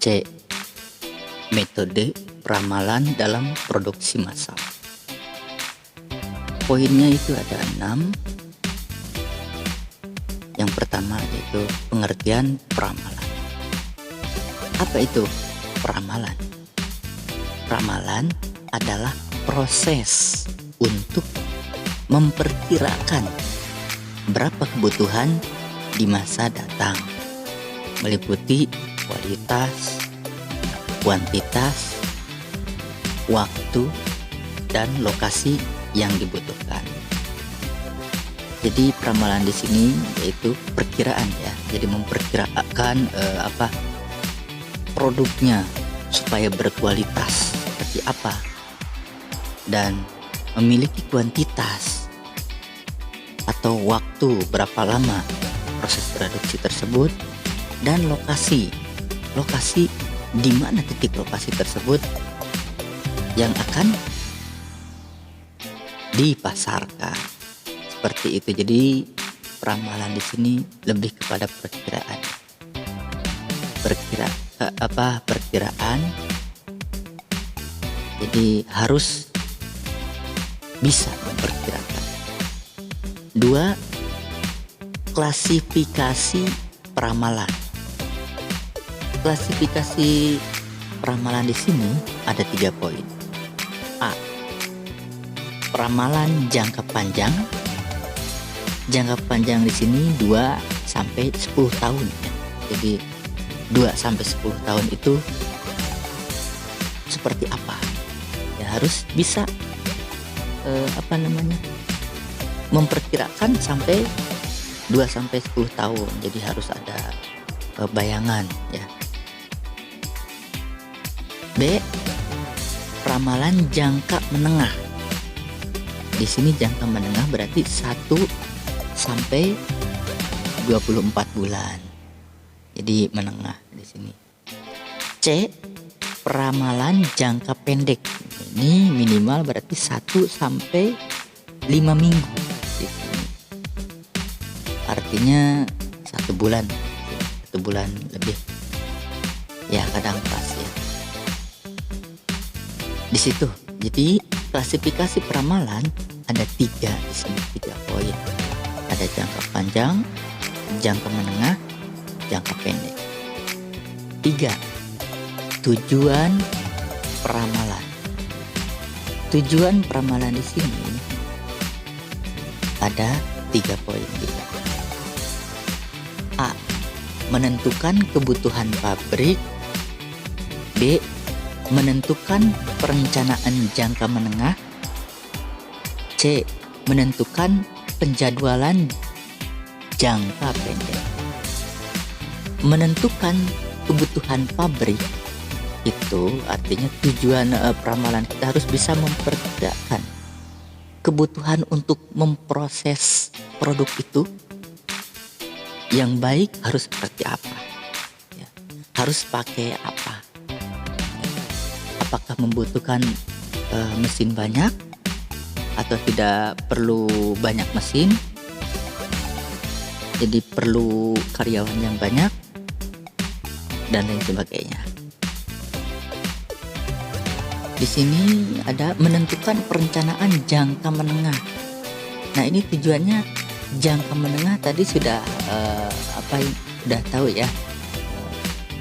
C. Metode ramalan dalam produksi massal. Poinnya itu ada 6. Yang pertama yaitu pengertian ramalan. Apa itu ramalan? Ramalan adalah proses untuk memperkirakan berapa kebutuhan di masa datang, meliputi kualitas, kuantitas, waktu, dan lokasi yang dibutuhkan. Jadi ramalan di sini yaitu perkiraan ya. Jadi memperkirakan produknya supaya berkualitas seperti apa dan memiliki kuantitas atau waktu berapa lama proses produksi tersebut, dan lokasi di mana titik lokasi tersebut yang akan dipasarkan. Seperti itu. Jadi ramalan di sini lebih kepada perkiraan. Perkiraan. Jadi harus bisa memperkirakan. 2. Klasifikasi peramalan. Klasifikasi peramalan di sini ada 3 poin. A. Peramalan jangka panjang. Jangka panjang di sini 2 sampai 10 tahun ya. Jadi 2 sampai 10 tahun itu seperti apa? Ya harus bisa memperkirakan sampai 2 sampai 10 tahun. Jadi harus ada bayangan ya. B. Ramalan jangka menengah. Di sini jangka menengah berarti 1 sampai 24 bulan. Jadi menengah di sini. C. Peramalan jangka pendek. Ini minimal berarti 1 sampai 5 minggu di sini. Artinya 1 bulan lebih. Ya kadang pas ya. Di situ. Jadi klasifikasi peramalan ada 3 di sini, 3 poin. Ada jangka panjang, jangka menengah, jangka pendek. 3. Tujuan peramalan. Tujuan peramalan di sini ada 3 poin juga. A. Menentukan kebutuhan pabrik. B. Menentukan perencanaan jangka menengah. C. Menentukan penjadwalan jangka pendek. Menentukan kebutuhan pabrik itu artinya tujuan peramalan kita harus bisa memperkirakan kebutuhan untuk memproses produk itu yang baik harus seperti apa ya. Harus pakai apa ya. Apakah membutuhkan mesin banyak atau tidak perlu banyak mesin, jadi perlu karyawan yang banyak dan lain sebagainya. Di sini ada menentukan perencanaan jangka menengah. Nah ini tujuannya jangka menengah tadi sudah udah tahu ya,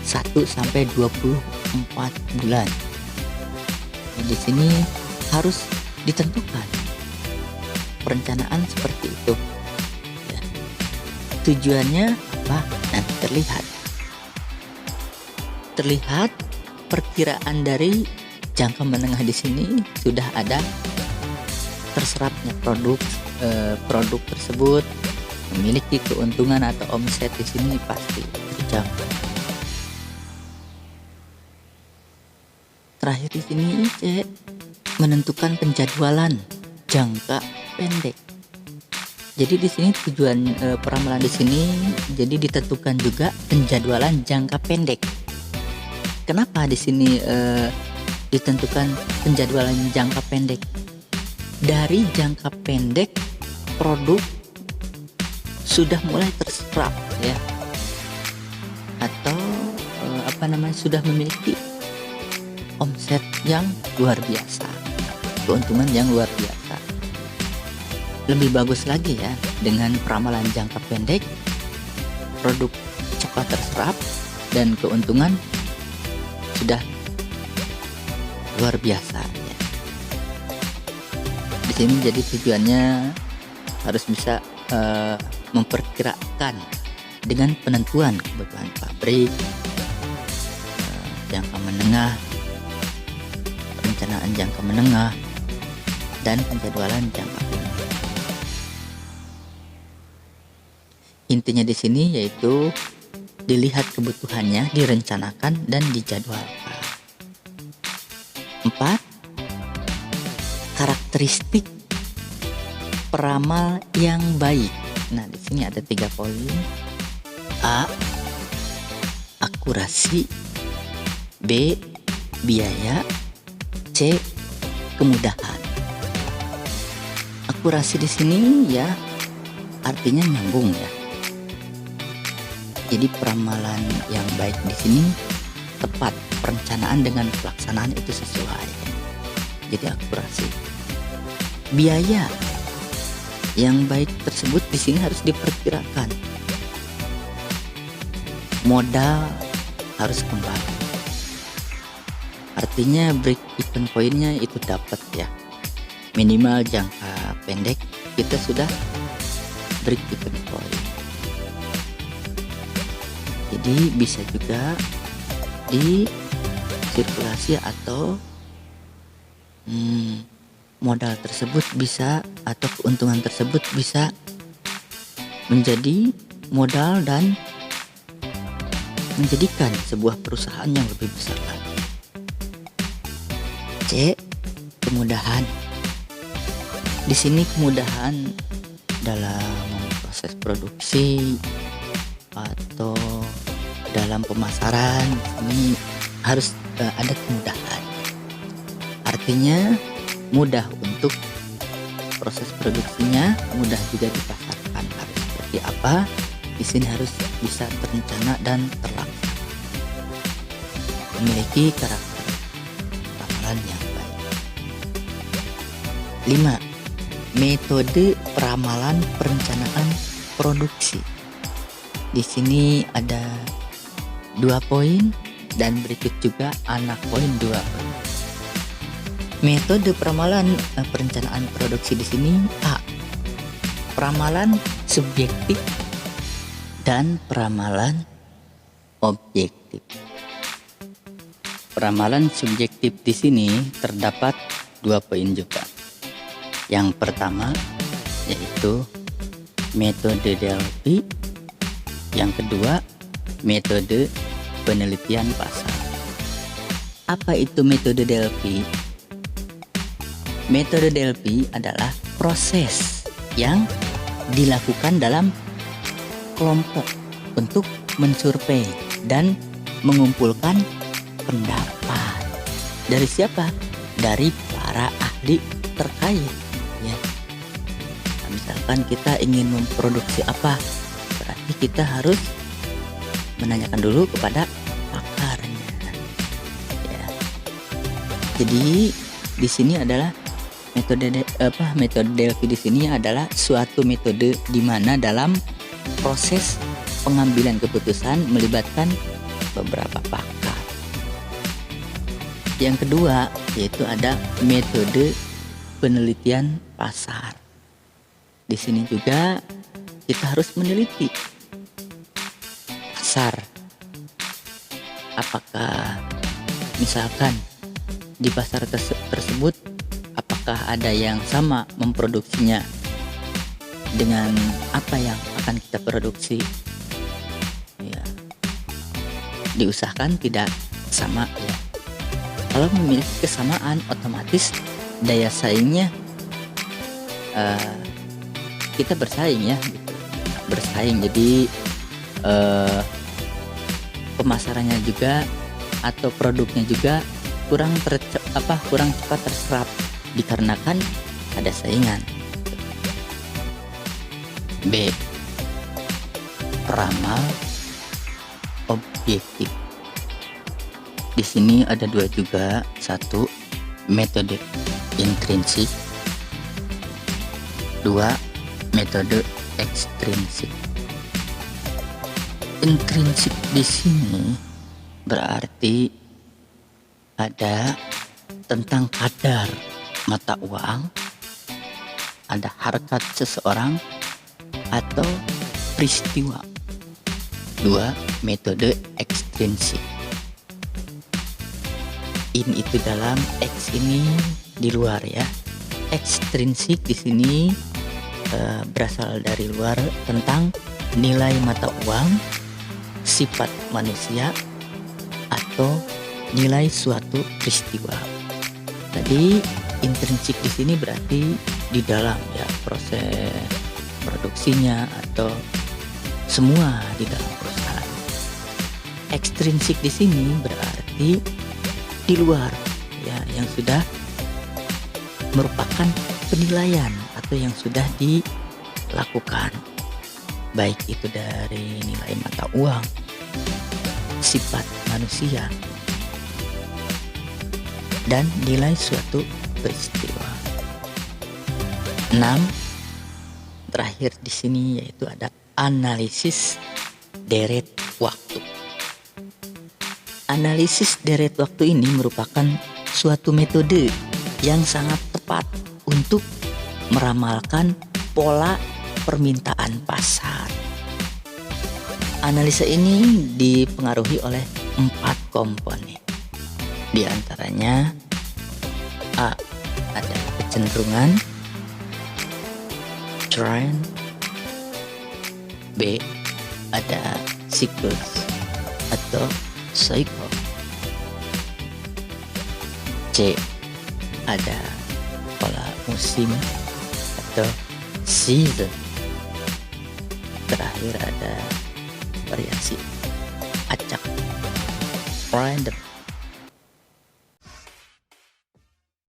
1 sampai 24 bulan. Nah, di sini harus ditentukan perencanaan seperti itu. Ya. Tujuannya apa? Nanti terlihat perkiraan dari jangka menengah di sini sudah ada terserapnya produk tersebut memiliki keuntungan atau omset di sini pasti terjangkau. Terakhir di sini C. Menentukan penjadwalan jangka pendek. Jadi di sini tujuan peramalan di sini jadi ditentukan juga penjadwalan jangka pendek. Kenapa di sini ditentukan penjadwalan jangka pendek? Dari jangka pendek produk sudah mulai terserap ya, atau sudah memiliki omset yang luar biasa, keuntungan yang luar biasa. Lebih bagus lagi ya, dengan peramalan jangka pendek, produk cepat terserap, dan keuntungan sudah luar biasa ya. Di sini jadi tujuannya harus bisa memperkirakan dengan penentuan kebutuhan pabrik, jangka menengah, perencanaan jangka menengah, dan penjadwalan jangka pendek. Intinya di sini yaitu dilihat kebutuhannya, direncanakan, dan dijadwalkan. 4. Karakteristik peramal yang baik. Nah, di sini ada 3 poin. A. Akurasi. B. Biaya. C. Kemudahan. Akurasi di sini ya artinya nyambung ya. Jadi peramalan yang baik di sini tepat, perencanaan dengan pelaksanaan itu sesuai. Jadi akurasi. Biaya yang baik tersebut di sini harus diperkirakan. Modal harus kembali. Artinya break even pointnya itu dapat ya. Minimal jangka pendek kita sudah break even point. Jadi bisa juga di sirkulasi atau modal tersebut bisa, atau keuntungan tersebut bisa menjadi modal dan menjadikan sebuah perusahaan yang lebih besar lagi. C. Kemudahan. Di sini kemudahan dalam proses produksi atau dalam pemasaran, ini harus ada kemudahan. Artinya mudah untuk proses produksinya, mudah juga dipasarkan. Harus seperti apa? Di sini harus bisa terencana dan terlaksana. Memiliki karakter peramalan yang baik. 5. Metode peramalan perencanaan produksi. Di sini ada 2 poin dan berikut juga anak poin 2 poin. Metode peramalan perencanaan produksi di sini A. Peramalan subjektif dan peramalan objektif. Peramalan subjektif di sini terdapat 2 poin juga. Yang pertama yaitu metode Delphi. Yang kedua, metode penelitian pasar. Apa itu metode Delphi? Metode Delphi adalah proses yang dilakukan dalam kelompok untuk mensurvei dan mengumpulkan pendapat. Dari siapa? Dari para ahli terkait ya. Nah, misalkan kita ingin memproduksi apa, berarti kita harus menanyakan dulu kepada pakarnya ya. Jadi di sini adalah metode Delphi di sini adalah suatu metode di mana dalam proses pengambilan keputusan melibatkan beberapa pakar. Yang kedua yaitu ada metode penelitian pasar. Di sini juga kita harus meneliti pasar. Apakah misalkan di pasar tersebut apakah ada yang sama memproduksinya dengan apa yang akan kita produksi ya, diusahakan tidak sama ya. Kalau memiliki kesamaan otomatis daya saingnya kita bersaing ya gitu. Bersaing jadi pemasarannya juga atau produknya juga kurang cepat terserap dikarenakan ada saingan. B. Peramal objektif. Di sini ada dua juga, satu metode intrinsik, dua metode ekstrinsik. Intrinsik di sini berarti ada tentang kadar mata uang, ada harkat seseorang atau peristiwa. Dua metode ekstrinsik. In itu dalam, X ini di luar ya. Ekstrinsik di sini berasal dari luar, tentang nilai mata uang, sifat manusia, atau nilai suatu peristiwa. Jadi intrinsik di sini berarti di dalam ya, proses produksinya atau semua di dalam perusahaan. Ekstrinsik di sini berarti di luar ya, yang sudah merupakan penilaian atau yang sudah dilakukan, baik itu dari nilai mata uang, sifat manusia, dan nilai suatu peristiwa. 6. Terakhir di sini yaitu ada analisis deret waktu. Analisis deret waktu ini merupakan suatu metode yang sangat tepat untuk meramalkan pola permintaan pasar. Analisa ini dipengaruhi oleh 4 komponen. Di antaranya A. Ada kecenderungan, trend. B. Ada siklus atau cycle. C. Ada pola musim atau season. Terakhir ada variasi acak, random.